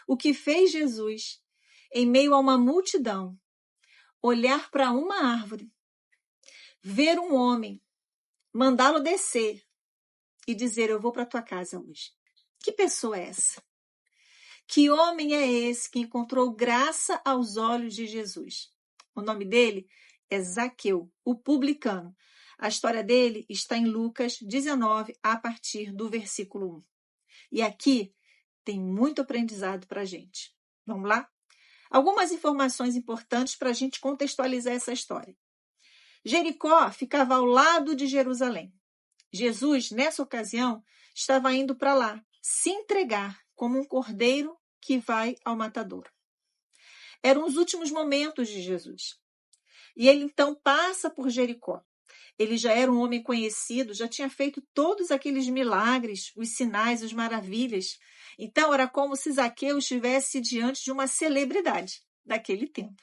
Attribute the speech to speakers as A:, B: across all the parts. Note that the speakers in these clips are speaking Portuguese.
A: o que fez Jesus, em meio a uma multidão, olhar para uma árvore, ver um homem, mandá-lo descer e dizer: eu vou para a tua casa hoje. Que pessoa é essa? Que homem é esse que encontrou graça aos olhos de Jesus? O nome dele é Zaqueu, o publicano. A história dele está em Lucas 19, a partir do versículo 1. E aqui tem muito aprendizado para a gente. Vamos lá? Algumas informações importantes para a gente contextualizar essa história. Jericó ficava ao lado de Jerusalém. Jesus, nessa ocasião, estava indo para lá, se entregar como um cordeiro que vai ao matadouro. Eram os últimos momentos de Jesus. E ele então passa por Jericó. Ele já era um homem conhecido, já tinha feito todos aqueles milagres, os sinais, as maravilhas. Então era como se Zaqueu estivesse diante de uma celebridade daquele tempo.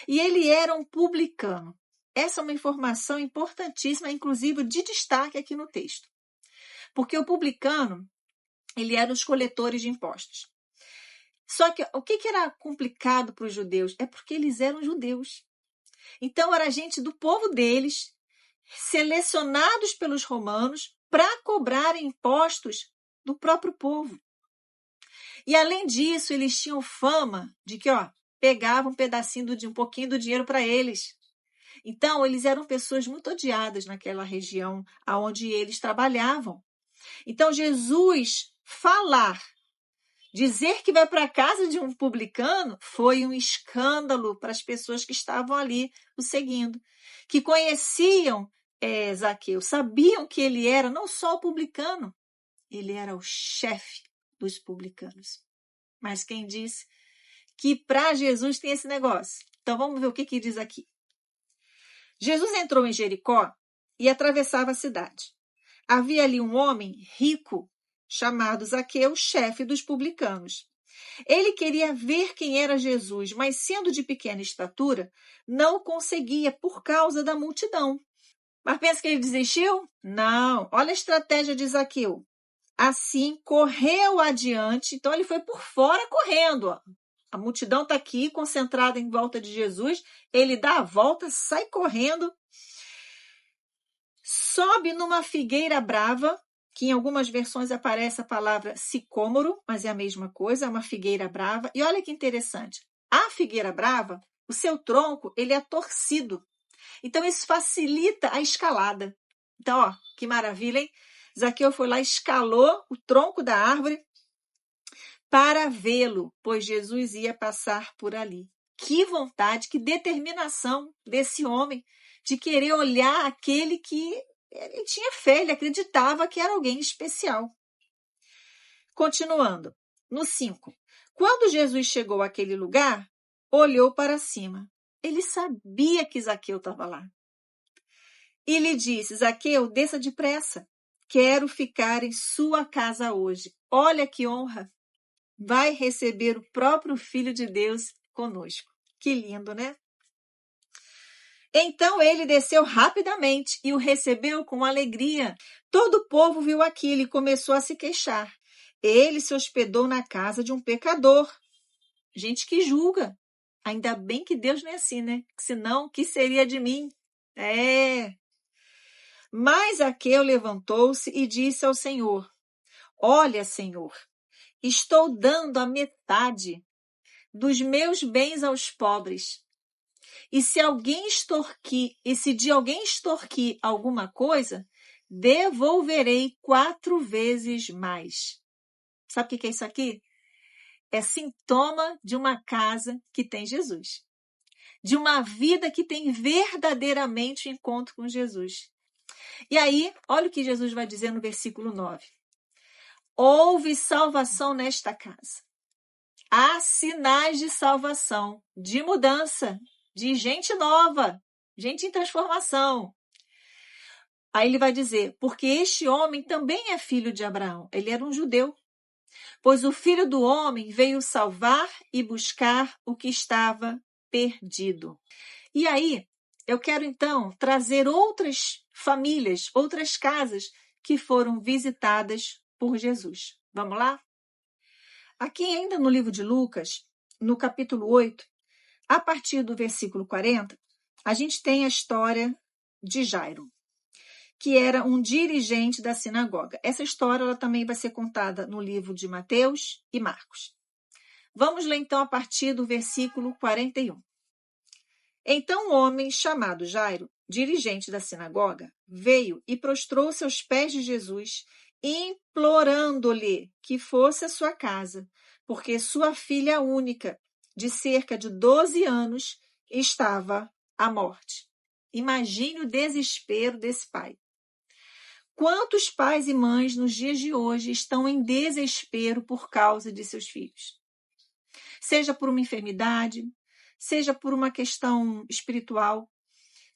A: E ele era um publicano. Essa é uma informação importantíssima, inclusive de destaque aqui no texto. Porque o publicano, ele era os coletores de impostos. Só que o que era complicado para os judeus? É porque eles eram judeus. Então era gente do povo deles, selecionados pelos romanos para cobrar impostos do próprio povo. E além disso, eles tinham fama de que pegavam um pedacinho de um pouquinho do dinheiro para eles. Então, eles eram pessoas muito odiadas naquela região onde eles trabalhavam. Então, Jesus dizer que vai para a casa de um publicano foi um escândalo para as pessoas que estavam ali o seguindo, que conheciam Zaqueu, sabiam que ele era não só o publicano, ele era o chefe dos publicanos. Mas quem disse que para Jesus tem esse negócio? Então vamos ver o que diz aqui. Jesus entrou em Jericó e atravessava a cidade. Havia ali um homem rico chamado Zaqueu, chefe dos publicanos. Ele queria ver quem era Jesus, mas sendo de pequena estatura, não conseguia por causa da multidão. Mas pensa que ele desistiu? Não. Olha a estratégia de Zaqueu. Assim, correu adiante. Então, ele foi por fora correndo. A multidão está aqui, concentrada em volta de Jesus. Ele dá a volta, sai correndo. Sobe numa figueira brava, que em algumas versões aparece a palavra sicômoro, mas é a mesma coisa, é uma figueira brava. E olha que interessante. A figueira brava, o seu tronco, ele é torcido. Então, isso facilita a escalada. Então, que maravilha, hein? Zaqueu foi lá, escalou o tronco da árvore para vê-lo, pois Jesus ia passar por ali. Que vontade, que determinação desse homem de querer olhar aquele que ele tinha fé, ele acreditava que era alguém especial. Continuando, no 5. Quando Jesus chegou àquele lugar, olhou para cima. Ele sabia que Zaqueu estava lá. E lhe disse: Zaqueu, desça depressa. Quero ficar em sua casa hoje. Olha que honra. Vai receber o próprio Filho de Deus conosco. Que lindo, né? Então ele desceu rapidamente e o recebeu com alegria. Todo o povo viu aquilo e começou a se queixar. Ele se hospedou na casa de um pecador. Gente que julga. Ainda bem que Deus não é assim, né? Senão, o que seria de mim? Mas Zaqueu levantou-se e disse ao Senhor: Olha, Senhor, estou dando a metade dos meus bens aos pobres. E se de alguém extorquir alguma coisa, devolverei 4 vezes mais. Sabe o que é isso aqui? É sintoma de uma casa que tem Jesus. De uma vida que tem verdadeiramente encontro com Jesus. E aí, olha o que Jesus vai dizer no versículo 9. Houve salvação nesta casa. Há sinais de salvação, de mudança, de gente nova, gente em transformação. Aí ele vai dizer, porque este homem também é filho de Abraão. Ele era um judeu. Pois o Filho do Homem veio salvar e buscar o que estava perdido. E aí, eu quero então trazer outras famílias, outras casas que foram visitadas por Jesus. Vamos lá? Aqui ainda no livro de Lucas, no capítulo 8, a partir do versículo 40, a gente tem a história de Jairo, que era um dirigente da sinagoga. Essa história ela também vai ser contada no livro de Mateus e Marcos. Vamos ler então a partir do versículo 41. Então um homem chamado Jairo, dirigente da sinagoga, veio e prostrou-se aos pés de Jesus, implorando-lhe que fosse à sua casa, porque sua filha única, de cerca de 12 anos, estava à morte. Imagine o desespero desse pai. Quantos pais e mães nos dias de hoje estão em desespero por causa de seus filhos? Seja por uma enfermidade, seja por uma questão espiritual,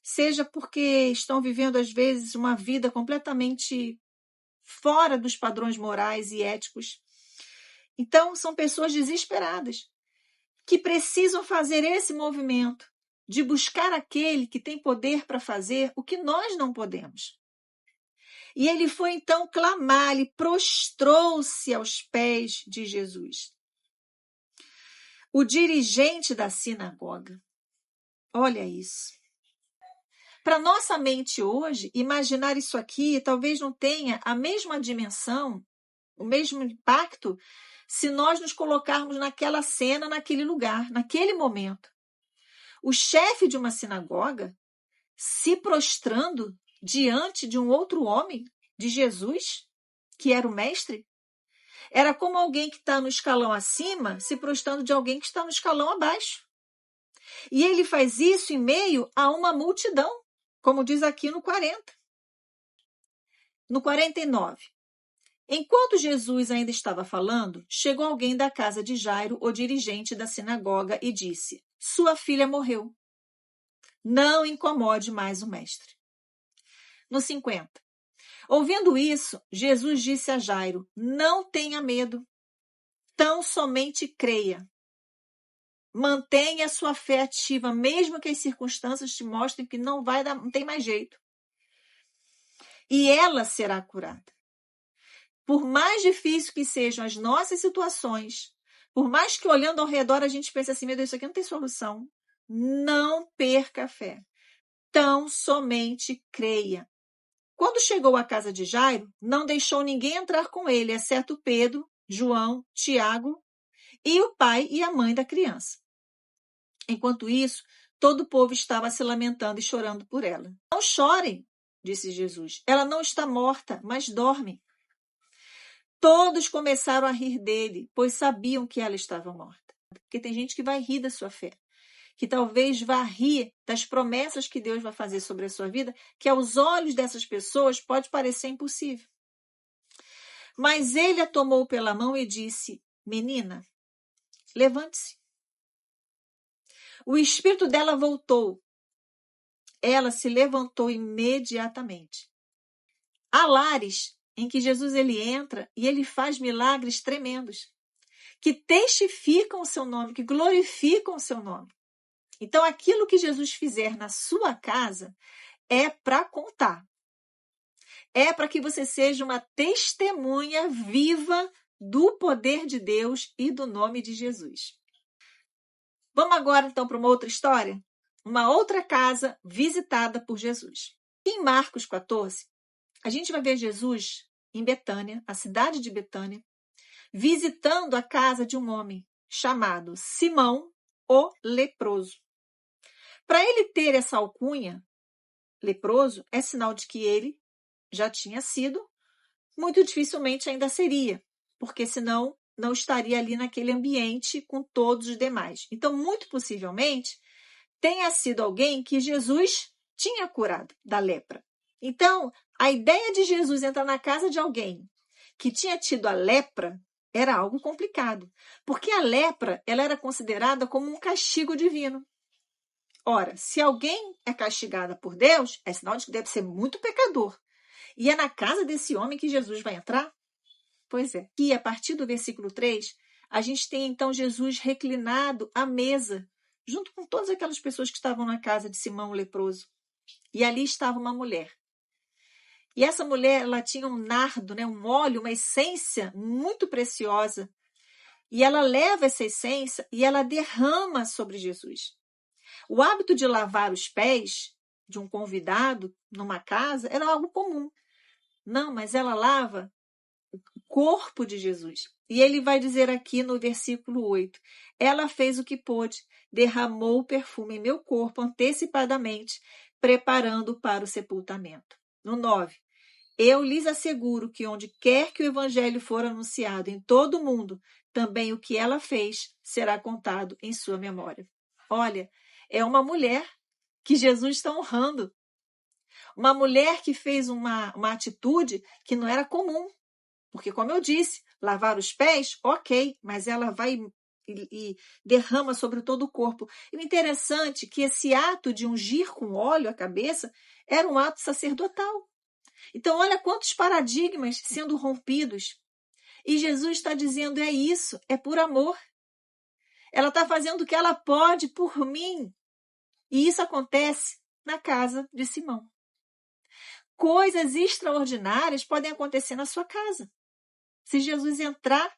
A: seja porque estão vivendo, às vezes, uma vida completamente fora dos padrões morais e éticos. Então, são pessoas desesperadas que precisam fazer esse movimento de buscar aquele que tem poder para fazer o que nós não podemos. E ele foi então clamar, ele prostrou-se aos pés de Jesus. O dirigente da sinagoga, olha isso. Para nossa mente hoje, imaginar isso aqui talvez não tenha a mesma dimensão, o mesmo impacto, se nós nos colocarmos naquela cena, naquele lugar, naquele momento. O chefe de uma sinagoga se prostrando diante de um outro homem, de Jesus, que era o mestre. Era como alguém que está no escalão acima se prostrando de alguém que está no escalão abaixo. E ele faz isso em meio a uma multidão, como diz aqui no 40. No 49. Enquanto Jesus ainda estava falando, chegou alguém da casa de Jairo, o dirigente da sinagoga, e disse: sua filha morreu. Não incomode mais o mestre. No 50. Ouvindo isso, Jesus disse a Jairo: não tenha medo, tão somente creia. Mantenha a sua fé ativa, mesmo que as circunstâncias te mostrem que não tem mais jeito. E ela será curada. Por mais difícil que sejam as nossas situações, por mais que olhando ao redor a gente pense assim, meu Deus, isso aqui não tem solução, não perca a fé. Tão somente creia. Quando chegou à casa de Jairo, não deixou ninguém entrar com ele, exceto Pedro, João, Tiago e o pai e a mãe da criança. Enquanto isso, todo o povo estava se lamentando e chorando por ela. Não chorem, disse Jesus. Ela não está morta, mas dorme. Todos começaram a rir dele, pois sabiam que ela estava morta. Porque tem gente que vai rir da sua fé, que talvez vá rir das promessas que Deus vai fazer sobre a sua vida, que aos olhos dessas pessoas pode parecer impossível. Mas ele a tomou pela mão e disse: menina, levante-se. O espírito dela voltou. Ela se levantou imediatamente. Há lares em que Jesus ele entra e ele faz milagres tremendos, que testificam o seu nome, que glorificam o seu nome. Então, aquilo que Jesus fizer na sua casa é para contar. É para que você seja uma testemunha viva do poder de Deus e do nome de Jesus. Vamos agora, então, para uma outra história? Uma outra casa visitada por Jesus. Em Marcos 14, a gente vai ver Jesus em Betânia, a cidade de Betânia, visitando a casa de um homem chamado Simão, o leproso. Para ele ter essa alcunha, leproso, é sinal de que ele já tinha sido, muito dificilmente ainda seria, porque senão não estaria ali naquele ambiente com todos os demais. Então, muito possivelmente, tenha sido alguém que Jesus tinha curado da lepra. Então, a ideia de Jesus entrar na casa de alguém que tinha tido a lepra era algo complicado, porque a lepra ela era considerada como um castigo divino. Ora, se alguém é castigada por Deus, é sinal de que deve ser muito pecador. E é na casa desse homem que Jesus vai entrar? Pois é. E a partir do versículo 3, a gente tem então Jesus reclinado à mesa, junto com todas aquelas pessoas que estavam na casa de Simão o leproso. E ali estava uma mulher. E essa mulher, ela tinha um nardo, um óleo, uma essência muito preciosa. E ela leva essa essência e ela derrama sobre Jesus. O hábito de lavar os pés de um convidado numa casa era algo comum. Não, mas ela lava o corpo de Jesus. E ele vai dizer aqui no versículo 8: ela fez o que pôde, derramou o perfume em meu corpo antecipadamente, preparando para o sepultamento. No 9: eu lhes asseguro que onde quer que o evangelho for anunciado em todo o mundo, também o que ela fez será contado em sua memória. Olha, é uma mulher que Jesus está honrando. Uma mulher que fez uma atitude que não era comum. Porque, como eu disse, lavar os pés, ok, mas ela vai e derrama sobre todo o corpo. E o interessante é que esse ato de ungir com óleo a cabeça era um ato sacerdotal. Então, olha quantos paradigmas sendo rompidos. E Jesus está dizendo, é isso, é por amor. Ela está fazendo o que ela pode por mim. E isso acontece na casa de Simão. Coisas extraordinárias podem acontecer na sua casa. Se Jesus entrar,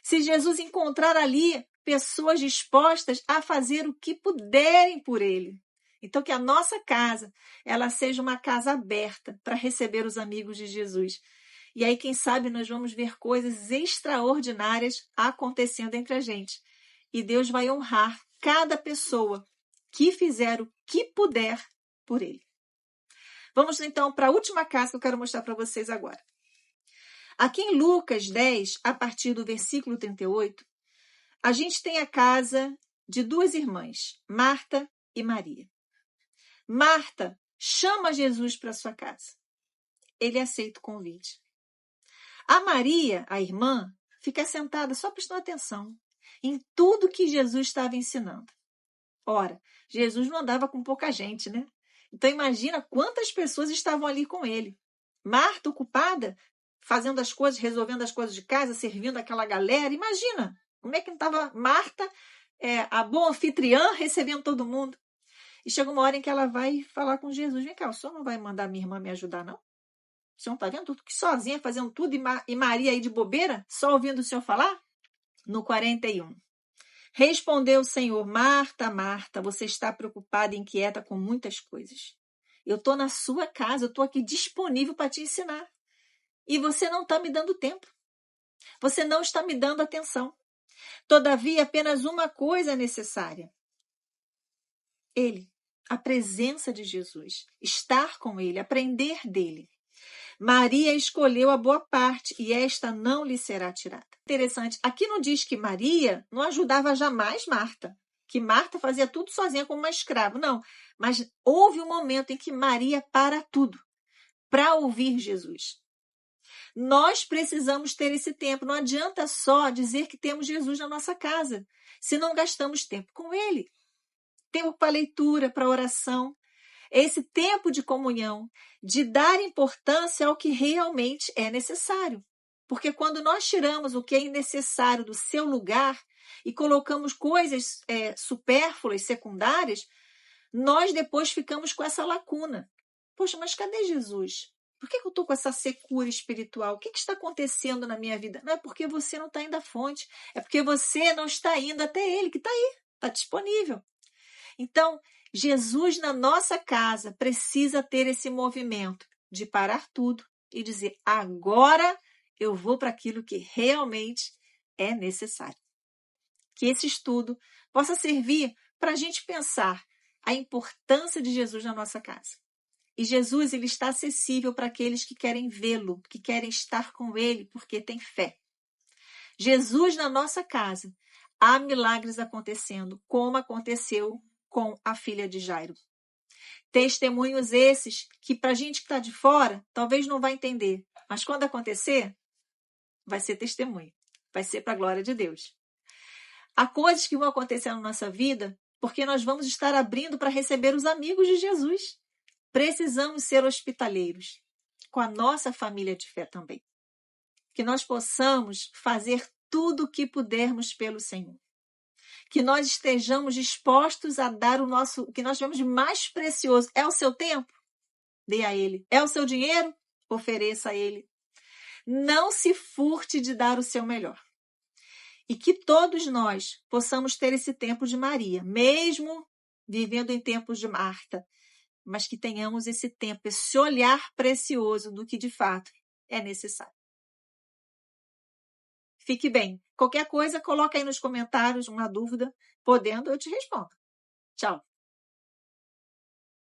A: se Jesus encontrar ali pessoas dispostas a fazer o que puderem por ele. Então, que a nossa casa, ela seja uma casa aberta para receber os amigos de Jesus. E aí, quem sabe, nós vamos ver coisas extraordinárias acontecendo entre a gente. E Deus vai honrar cada pessoa que fizer o que puder por ele. Vamos, então, para a última casa que eu quero mostrar para vocês agora. Aqui em Lucas 10, a partir do versículo 38, a gente tem a casa de duas irmãs, Marta e Maria. Marta chama Jesus para sua casa. Ele aceita o convite. A Maria, a irmã, fica sentada só prestando atenção em tudo que Jesus estava ensinando. Ora, Jesus não andava com pouca gente, né? Então imagina quantas pessoas estavam ali com ele. Marta ocupada, fazendo as coisas, resolvendo as coisas de casa, servindo aquela galera. Imagina como é que não estava Marta, a boa anfitriã, recebendo todo mundo. E chega uma hora em que ela vai falar com Jesus. Vem cá, o senhor não vai mandar minha irmã me ajudar, não? O senhor não está vendo tudo que sozinha, fazendo tudo, e Maria aí de bobeira, só ouvindo o senhor falar? No 41. Respondeu o Senhor, Marta, Marta, você está preocupada e inquieta com muitas coisas. Eu estou na sua casa, eu estou aqui disponível para te ensinar. E você não está me dando tempo. Você não está me dando atenção. Todavia, apenas uma coisa é necessária. Ele, a presença de Jesus, estar com ele, aprender dele. Maria escolheu a boa parte e esta não lhe será tirada. Interessante, aqui não diz que Maria não ajudava jamais Marta, que Marta fazia tudo sozinha como uma escrava, não. Mas houve um momento em que Maria para tudo para ouvir Jesus. Nós precisamos ter esse tempo. Não adianta só dizer que temos Jesus na nossa casa, se não gastamos tempo com ele. Tempo para leitura, para oração. Esse tempo de comunhão, de dar importância ao que realmente é necessário. Porque quando nós tiramos o que é necessário do seu lugar e colocamos coisas supérfluas, secundárias, nós depois ficamos com essa lacuna. Poxa, mas cadê Jesus? Por que eu estou com essa secura espiritual? O que está acontecendo na minha vida? Não é porque você não está indo à fonte, é porque você não está indo até ele, que está aí, está disponível. Então, Jesus na nossa casa precisa ter esse movimento de parar tudo e dizer, agora eu vou para aquilo que realmente é necessário. Que esse estudo possa servir para a gente pensar a importância de Jesus na nossa casa. E Jesus, ele está acessível para aqueles que querem vê-lo, que querem estar com ele porque têm fé. Jesus na nossa casa, há milagres acontecendo, como aconteceu com a filha de Jairo. Testemunhos esses que para a gente que está de fora, talvez não vai entender. Mas quando acontecer, vai ser testemunho. Vai ser para a glória de Deus. Há coisas que vão acontecer na nossa vida porque nós vamos estar abrindo para receber os amigos de Jesus. Precisamos ser hospitaleiros com a nossa família de fé também. Que nós possamos fazer tudo o que pudermos pelo Senhor. Que nós estejamos dispostos a dar o que nós chamamos de mais precioso. É o seu tempo? Dê a ele. É o seu dinheiro? Ofereça a ele. Não se furte de dar o seu melhor. E que todos nós possamos ter esse tempo de Maria, mesmo vivendo em tempos de Marta, mas que tenhamos esse tempo, esse olhar precioso do que de fato é necessário. Fique bem. Qualquer coisa, coloca aí nos comentários uma dúvida. Podendo, eu te respondo. Tchau.